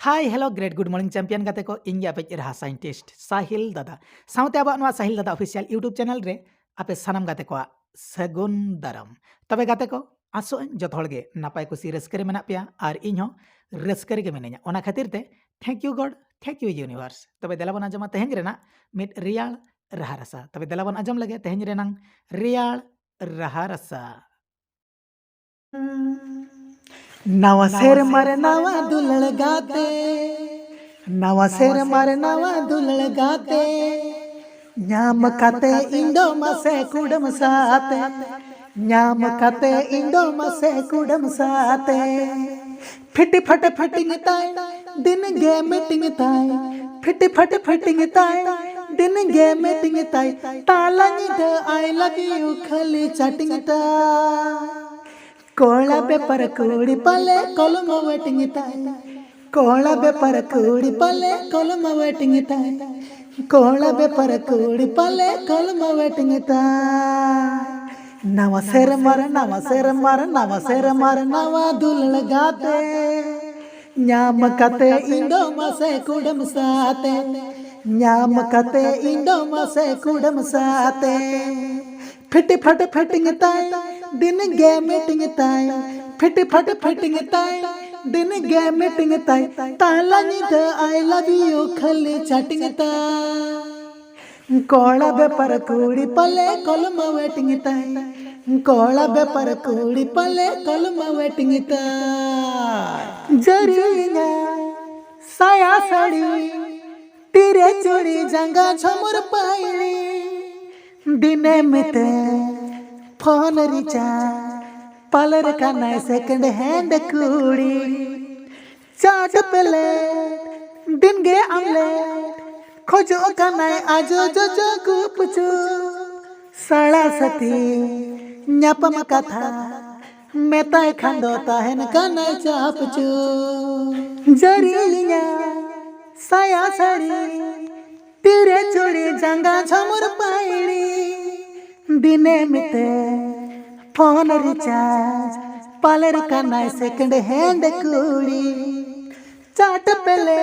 hi hello great good morning champion गाते को इंगे आपे रहा साइंटिस्ट साहिल दादा साउते अब नवा साहिल दादा ऑफिशियल यूट्यूब चैनल रे आपे सनम गाते को सगुन दाराम तबे गाते को आसो जत हड़गे नापाय कुसी रस्कर रे मेना पिया और इन हो रस्कर गे मिनेया ओना खातिर ते thank you God thank you universe तबे देला बन आजमा तेहेंज रेना मिट रियाल रहा रसा तबे देला बन आजम लगे तेहेंज रेना रियाल रहा रसा नवा शेर मारे नवा दुलड़ गाते नवा शेर मारे नवा दुलड़ गाते न्याम काते इंडो मसे कुडम साते न्याम काते इंडो मसे कुडम साते फिटी फट फटिंग ताय दिन गे मीटिंग ताय फिटी फट फटिंग ताय दिन गे मीटिंग ताय Talang the I love you खली चटिंग ताय कोला बेपर कूड़ी पले कलम वेटिंग ताय कोला बेपर कूड़ी पले कलम वेटिंग ताय कोला बेपर कूड़ी पले कलम वेटिंग ताय नवा शेर मर नवा शेर मर नवा शेर मर नवा दुलड़ गाते न्याम कते इंडो मसे कुडम साते न्याम कते इंडो मसे कुडम साते फिटी फट फिटिंग ताय दिन गे मीटिंग ताय फिटी फट फिटिंग ताय दिन गे मीटिंग ताय तालनी द आई लव यू खली चटिंग ताय कोला बेपर कूड़ी पले कलम वेटिंग ताय कोला बेपर कूड़ी पले कलम वेटिंग ताय जरिया साया साड़ी तेरे चोरी जंगा झमर पाइली दिने में ते फोन रिचार्ज पार्लर का नए सेकंड हैंड कूड़ी चाट प्लेट दिन गे आमलेट खोजो का नए आजो जो जो गुपचू साड़ा सती न्यापम कथा मेता खंडो ताहन का नए चापचू जरिया साया साड़ी तेरे चोरी जंगा झमर पाइली दिने मिते फोन रिचार्ज पार्लर का नए सेकंड हैंड कूड़ी चाट पेले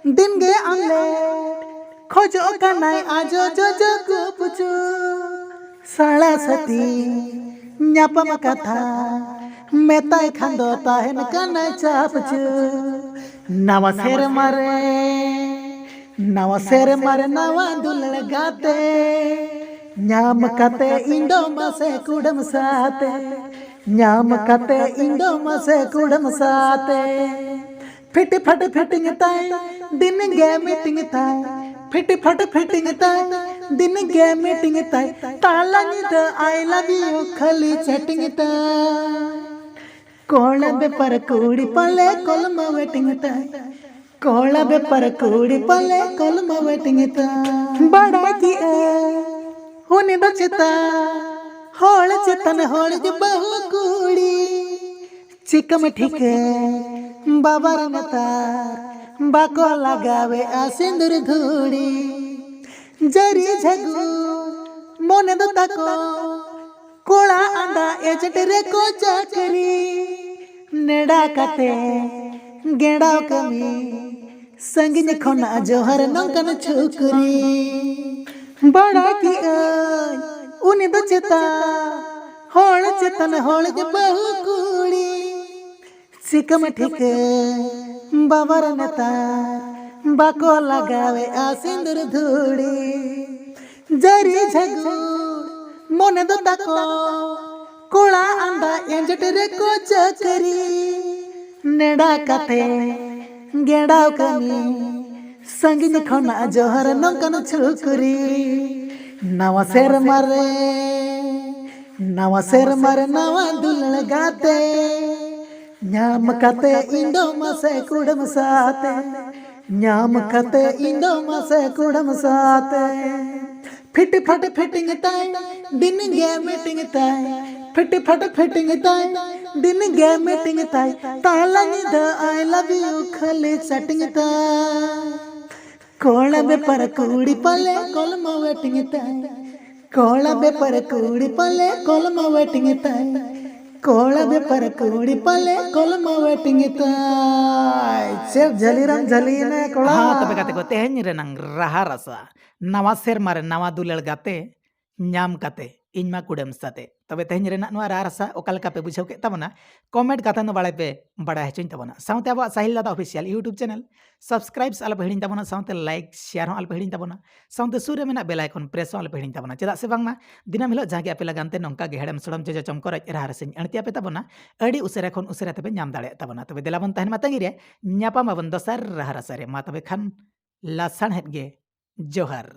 दिन गे आमलेट खोजो का नए आजो जो जो गुपचू साड़ा सती न्यापम कथा मेता खंडो ताहन का नए चापचू नवा शेर मारे नवा शेर मारे नवा दुलड़ गाते न्याम कते इंडो मसे कुडम साते न्याम कते इंडो मसे कुडम साते फिटी फट फिटिंग ताय दिन गे मीटिंग ताय फिटी फट फिटिंग ताय दिन गे मीटिंग ताय तालनी द आई लव यू खली चटिंग ताय कोला बेपर कूड़ी पले कलम वेटिंग ताय कोला बेपर कूड़ी पले कलम वेटिंग ताय बड़ा की होने द चिता होड़ चितन होड़ जो बहु कूड़ी चिकम ठीके बाबर नता बाको लगावे आ सिंदूर धूड़ी जरी झगू मोने द तको कोड़ा आंदा एजट रे को चाकरी नेड़ा काते गेड़ा कमी संगिन खोना जोहर नौकन छुकरी बड़ा की उन्हें द चिता होड़ चितन होड़ जो बहु कूड़ी सिकम ठीके बाबर नेता बाको लगावे आ सिंदूर धूड़ी जरी झगू मोने द तको कोड़ा आंदा एंजट रे को चकरी नेड़ा काते गेड़ा कमी संगिन खोना जोहर नौकन छुकरी नवा शेर मारे नवा दुलड़ गाते न्याम कते इंडो मसे कुडम साते न्याम कते इंडो मसे कुडम साते फिट फट फिटिंग ताय दिन गे मीटिंग ताय फिट फट फिटिंग ताय दिन गे मीटिंग ताय तालनी द आई लव यू खली चटिंग ताय कोला बेपर कूड़ी पले कलम वेटिंग ताय कोला बेपर कूड़ी पले कलम वेटिंग ताय कोला बेपर कूड़ी पले कलम वेटिंग ताय चेप झलीरम झलीने कोड़ा हाँ तबे गाते को तेहन रेनांग राहा रसा नवा सेरमा रे नवा दुलार गाते ᱧᱟᱢ ᱠᱟᱛᱮ ᱤᱧ ᱢᱟ ᱠᱩᱰᱟᱹᱢ ᱥᱟᱛᱮ ᱛᱚᱵᱮ ᱛᱮᱦᱮᱧ ᱨᱮᱱᱟᱜ ᱱᱚᱣᱟ ᱨᱟᱦᱟ ᱨᱟᱥᱟ ᱚᱠᱟ ᱞᱮᱠᱟ ᱯᱮ ᱵᱩᱡᱷᱟᱹᱣ ᱠᱮᱫ ᱛᱟᱵᱚᱱᱟ ᱠᱚᱢᱮᱱᱴ ᱠᱟᱛᱮ ᱫᱚ ᱵᱟᱲᱟᱭ ᱦᱚᱪᱚᱧ ᱛᱟᱵᱚᱱᱟ ᱥᱟᱶᱛᱮ ᱟᱵᱚᱣᱟᱜ ᱥᱟहिᱞ ᱫᱟᱫᱟ ᱚᱯᱷᱤᱥᱤᱭᱟᱞ ᱤᱭᱩᱴᱩᱵ ᱪᱮᱱᱮᱞ ᱥᱟᱵᱥᱠᱨᱟइब ᱟᱞᱚᱯᱮ ᱦᱤᱲᱤᱧ ᱛᱟᱵᱚᱱᱟ ᱥᱟᱶᱛᱮ ᱞᱟइक শেয়ার ᱦᱚᱸ ᱟᱞᱚᱯᱮ ᱦᱤᱲᱤᱧ ᱛᱟᱵᱚᱱᱟ ᱥᱟᱶᱛᱮ ᱥᱩᱨ ᱨᱮ ᱢᱮᱱᱟᱜ ᱵᱮल आइकन प्रेस ᱦᱚᱸ ᱟᱞᱚᱯᱮ ᱦᱤᱲᱤᱧ ᱛᱟᱵᱚᱱᱟ ᱪᱮᱫᱟᱜ ᱥᱮ ᱵᱟᱝᱢᱟ ᱫᱤᱱᱟᱹᱢ ᱦᱤᱞᱳᱜ ᱡᱟᱦᱟᱸ ᱜᱮ ᱟᱯᱮ ᱞᱟᱜᱟᱱᱛᱮ ᱱᱚᱝᱠᱟ ᱜᱮ ᱦᱮᱲᱮᱢ ᱥᱚᱲᱚᱢ ᱡᱚᱡᱚ ᱪᱚᱢᱠᱚᱨᱚᱡ ᱨᱟᱦᱟ ᱨᱟᱥᱟᱧ ᱟᱹᱬᱛᱤ ᱟᱯᱮ ᱛᱟᱵᱚᱱᱟ ᱟᱹᱰᱤ ᱩᱥᱟᱹᱨᱟ ᱠᱷᱚᱱ ᱩᱥᱟᱹᱨᱟ ᱛᱮᱯᱮ ᱧᱟᱢ ᱫᱟᱲᱮᱭᱟᱜ ᱛᱟᱵᱚᱱᱟ ᱛᱚᱵᱮ ᱫᱮᱞᱟ ᱵᱚᱱ ᱛᱟᱦᱮᱱ ᱢᱟ ᱛᱟᱺᱜᱤ ᱨᱮ ᱧᱟᱯᱟᱢ ᱟᱵᱚᱱ ᱫᱚᱥᱟᱨ ᱨᱟᱦᱟ ᱨᱟᱥᱟ ᱨᱮ ᱢᱟ ᱛᱚᱵᱮ ᱠᱷᱟᱱ ᱞᱟᱥᱟᱬᱦᱮᱫ ᱜᱮ ᱡᱚᱦᱟᱨ